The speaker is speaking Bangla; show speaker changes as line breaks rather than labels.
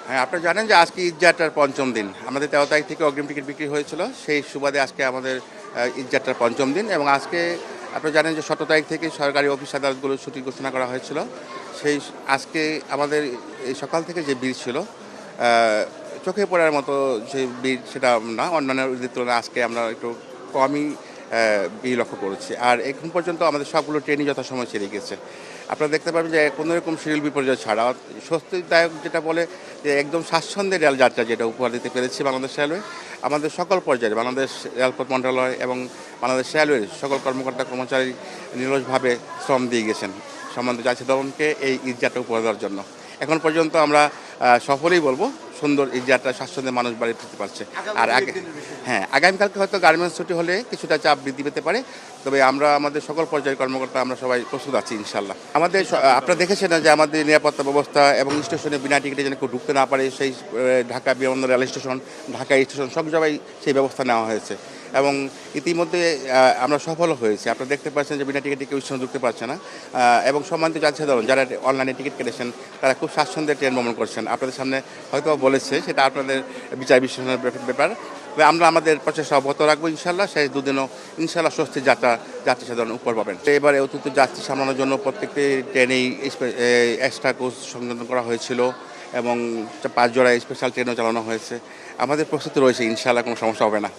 হ্যাঁ, আপনারা জানেন যে আজকে ঈদযাত্রার পঞ্চম দিন। আমাদের ১৩ তারিখ থেকে অগ্রিম টিকিট বিক্রি হয়েছিল। সেই সুবাদে আজকে আমাদের ঈদযাত্রার পঞ্চম দিন এবং আজকে আপনারা জানেন যে ১৭ তারিখ থেকে সরকারি অফিস আদালতগুলো ছুটি ঘোষণা করা হয়েছিল। সেই আজকে আমাদের এই সকাল থেকে যে ভিড় ছিল, আ চোখে পড়ার মতো যে ভিড় সেটা না। অন্যান্য ঈদের তুলনায় আজকে আমরা একটু কমই ভিড় লক্ষ্য করেছি। আর এখন পর্যন্ত আমাদের সবগুলো ট্রেনই যথাসময়ে ছেড়ে গেছে। আপনারা দেখতে পাবেন যে কোনো রকম শিডিউল বিপর্যয় ছাড়া স্বস্তিদায়ক যেটা বলে যে একদম স্বাচ্ছন্দ্যে রেল যাত্রা যেটা উপহার দিতে পেরেছি বাংলাদেশ রেলওয়ে। আমাদের সকল পর্যায়ে বাংলাদেশ রেলপথ মন্ত্রণালয় এবং বাংলাদেশ রেলওয়ের সকল কর্মকর্তা কর্মচারী নিরলসভাবে শ্রম দিয়ে গেছেন সম্মানিত জাতীয় দলকে এই ঈদযাত্রা উপহার দেওয়ার জন্য। এখন পর্যন্ত আমরা সফলই বলবো, সুন্দর ঈদযাত্রা স্বাচ্ছন্দ্যে মানুষ বাড়ি ফিরতে পারছে। আর হ্যাঁ, আগামীকালকে হয়তো গার্মেন্টস ছুটি হলে কিছুটা চাপ বৃদ্ধি পেতে পারে, তবে আমরা আমাদের সকল পর্যায়ের কর্মকর্তা আমরা সবাই প্রস্তুত আছি ইনশাল্লাহ। আমাদের আপনারা দেখেছেন যে আমাদের নিরাপত্তা ব্যবস্থা এবং স্টেশনে বিনা টিকিটে যেন কেউ ঢুকতে না পারে, সেই ঢাকা বিমানবন্দর রেল স্টেশন, ঢাকা স্টেশন সব জায়গায় সেই ব্যবস্থা নেওয়া হয়েছে এবং ইতিমধ্যে আমরা সফল হয়েছি। আপনারা দেখতে পাচ্ছেন যে বিনা টিকিটে কেউ স্টেশনে ঢুকতে পারছে না এবং সম্মানিত জাতীয় দল যারা অনলাইনে টিকিট কেটেছেন তারা খুব স্বাচ্ছন্দ্যে ট্রেন ভ্রমণ করছেন। আপনাদের সামনে হয়তো বলেছে, সেটা আপনাদের বিচার বিশ্লেষণের ব্যাপার। তবে আমরা আমাদের প্রচেষ্টা অব্যাহত রাখবো ইনশাল্লাহ। সেই দুদিনও ইনশাল্লাহ স্বস্তির যাত্রী সাধারণ উপর পাবেন। এবারে অতিরিক্ত যাত্রী সামলানোর জন্য প্রত্যেকটি ট্রেনেই এক্সট্রা কোচ সংযোজন করা হয়েছিল এবং ৫ জোড়া স্পেশাল ট্রেনও চালানো হয়েছে। আমাদের প্রস্তুতি রয়েছে, ইনশাল্লাহ কোনো সমস্যা হবে না।